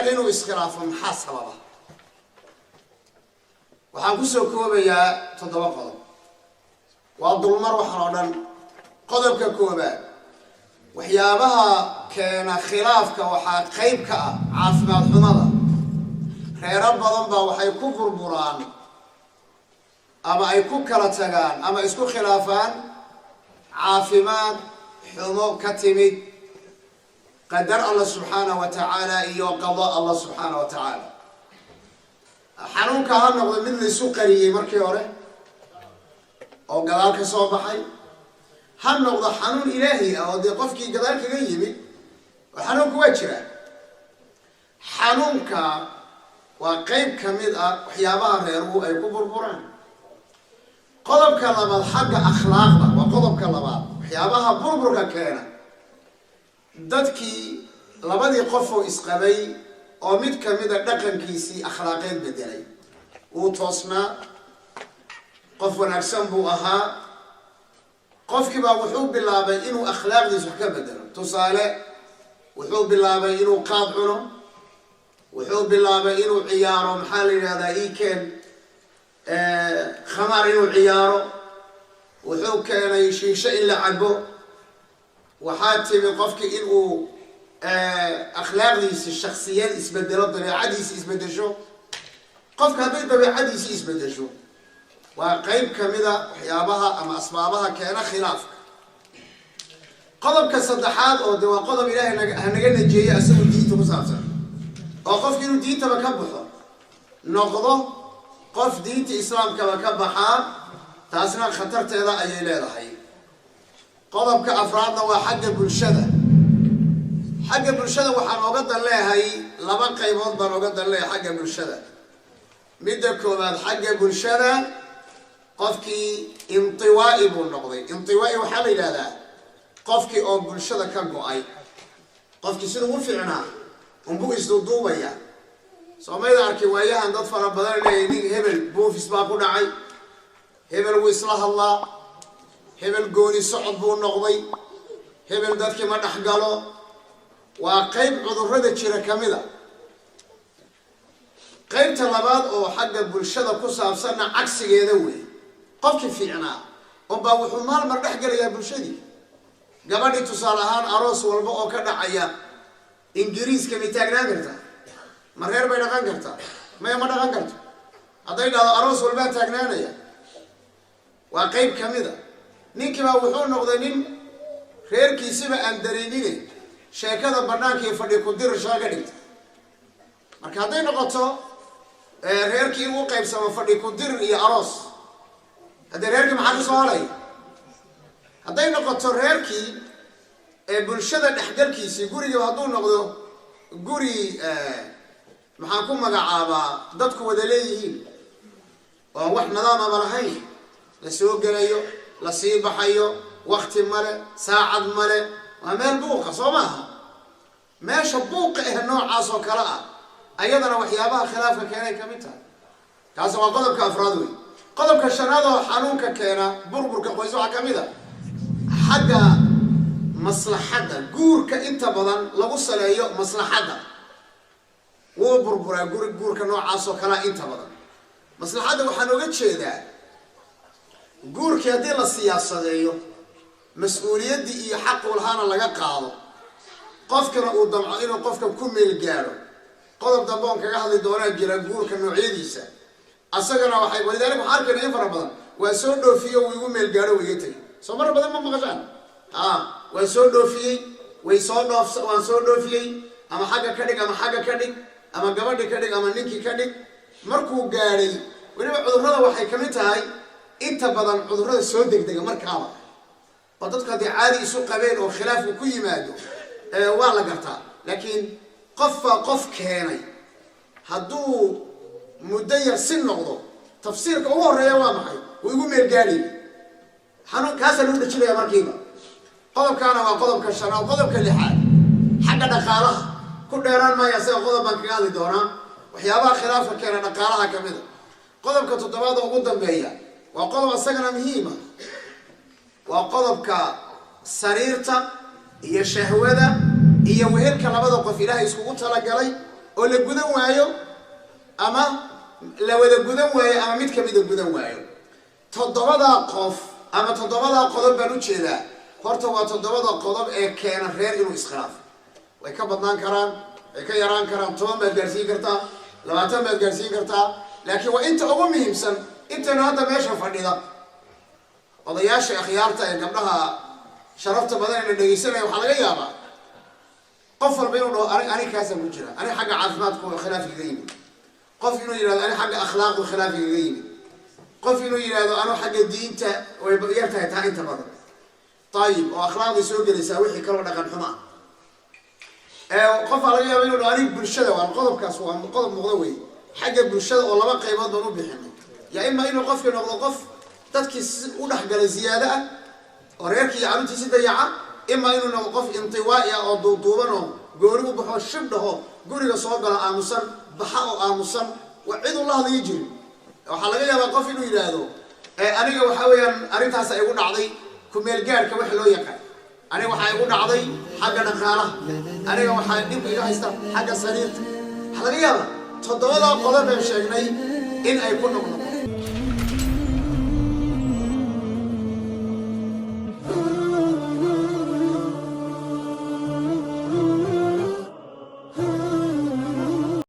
reer inuu iskhilaafo maxaa sababa waxaan ku soo koobayaa 7 qodob waa dulmar waxaan oo dhan qodobka koobaad waxyaabaha keena khilaafka waxaa qayb ka ah caafimaad xumada reero badan baa waxay ku burburaan ama ay ku kala tagaan ama isku khilaafaan caafimaad xumo ka timid qadar Allah subhanahu wa ta'ala iyo qada Allah subhanahu wa ta'ala xanuunka ha noqdo mid la isu qariyay markii hore oo gadaal ka soo baxay ha noqdo xanuun ilaahi ah oo qofkii gadaal kaga yimid xanuunku waa jira xanuunka waa qayb kamid ah waxyaabaha reeruhu ay ku burburaan qodobka labaad xagga akhlaaqda waa qodobka labaad waxyaabaha burburka keena dadkii labadii qof oo isqabay oo mid kamid ah dhaqankiisii akhlaaqeed bedelay uu toosnaa qof wanaagsan buu ahaa qofkii baa wuxuu bilaabay inuu akhlaaqdiisa wax ka bedelo tusaale wuxuu bilaabay inuu qaad cuno wuxuu bilaabay inuu ciyaaro maxaa la yiraahdaa iikeen khamar inuu ciyaaro wuxuu keenay shiisho in la cabo waxaa timi qofkii inuu akhlaaqdiisa shakhsiyad isbedelo dabeecadiisa isbedesho qofka hadday dabeecadiisa isbedesho waa qayb kamida waxyaabaha ama asbaabaha keena khilaafka qodobka saddexaad oo waa qodob ilaahay naga najeeyay asagu diinta ku saabsan oo qofkii inuu diintaba ka baxo noqdo qof diinta islaamkaba ka baxaa taasna khatarteeda ayay leedahay qodobka afraadna waa xagga bulshada waxaan oga dan leeyahay laba qaybood baan oga dan leeyahay xagga bulshada midda koowaad xagga bulshada qofkii intiwaa'i buu noqday intiwaa'i waxaa la yidhahdaa qofkii oo bulshada ka go'ay qofkii siduu u fiicnaa unbuu isduuduubaya soomayda arkay waayahan dad fara badan leeyahay nin hebel buufis baa ku dhacay hebel wuu isla hadlaa hebel gooni socod buu noqday hebel dadkii ma dhex galo waa qayb cudurrada jira kamida qaybta labaad oo xagga bulshada ku saabsanna cagsigeeda weey qofkii fiicnaa oo baa wuxuu maalmar dhex galayaa bulshadii gabadhii tusaale ahaan aroos walba oo ka dhacaya ingiriiska ma taagnaan kartaa ma reer bay dhaqan kartaa ma dhaqan karto hadday dhahdo aroos walbaa taagnaanaya waa qayb kamida ninkii baa wuxuu noqday nin reerkiisiba aan dareemine sheekada bannaanka iyo fadhi ku dirashaa ka dhigta marka hadday noqoto reerkii inuu qaybsamo fadhi ku dir iyo aroos haddii reerkii maxaa kasoo halay hadday noqoto reerkii bulshada dhexgalkiisii guriga hadduu noqdo guri maxaan ku magacaabaa dadku wada leeyihiin oo wax nidaamaba lahayn la soo gelayo la sii baxayo waqti male saacad male waa meel buuqa soo maaha meesha buuqa noocaas oo kale ah ayadana waxyaabaha khilaafka keenay kamid tahay kaas waa qodobka afraad wey qodobka shanaad oo xanuunka keena burburka qoys waxaa kamid ah xagga maslaxadda guurka inta badan lagu saleeyo maslaxadda wuu burburaa guurka noocaas oo kale inta badan maslaxadda waxaan oga jeedaa guurkii haddii la siyaasadeeyo mas-uuliyaddii iyo xaqu lahaana laga qaado qofkana uu damco inuu qofka ku meel gaadho qodob dambe oon kaga hadli doonaa jira guurka noocyadiisa asagana waxay walidaalika waxaan arkayna in fara badan waa soo dhoofiye uu igu meel gaadho wayga tegay soo mar badan ma maqashaan waan soo dhoofiyey waan soo dhoofiyey ama xagga ka dhig ama xagga ka dhig ama gabadhi ka dhig ama ninkii ka dhig markuu gaadhay weliba cudurrada waxay kamid tahay inta badan cudurrada soo degdega markaaba oo dadku haddii caadi isu qabeen oo khilaafku ku yimaado waa la gartaa laakiin qofbaa qof keenay hadduu muddo yar si noqdo tafsiirka ugu horreeya waa maxay wuu igu meel gaadhay xanuun kaasaa lagu dhajinaya markiiba qodobkaana waa qodobka shanaad qodobka lixaad xagga dhaqaalaha ku dheeraan maya sida qodob baan kaga hadli doonaa waxyaabaha khilaafka keena dhaqaalaha kamid a qodobka toddobaad oo ugu dambeeya waa qodob asagana muhiima waa qodobka sariirta iyo shahwada iyo wehelka labada qof ilaahay iskugu talagalay oo la gudan waayo ama la wada gudan waayo ama mid kamid gudan waayo toddobada qof ama toddobada qodob baan u jeedaa horta waa toddobada qodob ee keena reer inuu iskhilaaf way ka badnaan karaan way ka yaraan karaan 10 baad gaarsiin kartaa 20 baad gaarsiin kartaa laakiin waa inta ugu muhiimsan intana hadda meesha fadhida odayaasha akhyaarta ee gabdhaha sharafta badan ee dhageysanaya waxa laga yaabaa qof walba inuu dhaho ani kaasa ku jira ani xagga caafimaadku waa khilaafiga yimid qof inuu yiraahdo ani xagga akhlaaqda khilaafiga yimid qof inuu yiraahdo anu xagga diinta way yartahay taa inta badan طيب واخلاقي سoo gelaysa wixii kala dhaqan xuma qof laga yaabo inuu dhaani bulshada waa qodobkaas waa qodob muuqda weey xagga bulshada oo laba qaybood baan u bixinay ya ima inuu qofka noqdo qof dadkii u dhaxgalay ziyaada ah oo reerkii caruurtiisa dayaca ima inuu noqdo qof intiwaa'i ah oo duuduuban oo goori u baxo shibdhaho guriga soo gala aamusan baxa oo aamusan waa cid u lahday jir waxa laga yaabaa qof inuu yiraahdo aniga waxa weeyaan arintaas ay ugu dhacday kumeel gaarka wax loo yaqaan aniga waxa igu dhacday xagga dhaqaalaha aniga waxa dib iga haysta xagga sariirta waxa laga yaabaa toddobada qodob ee sheegnay in ay ku noqnoqdo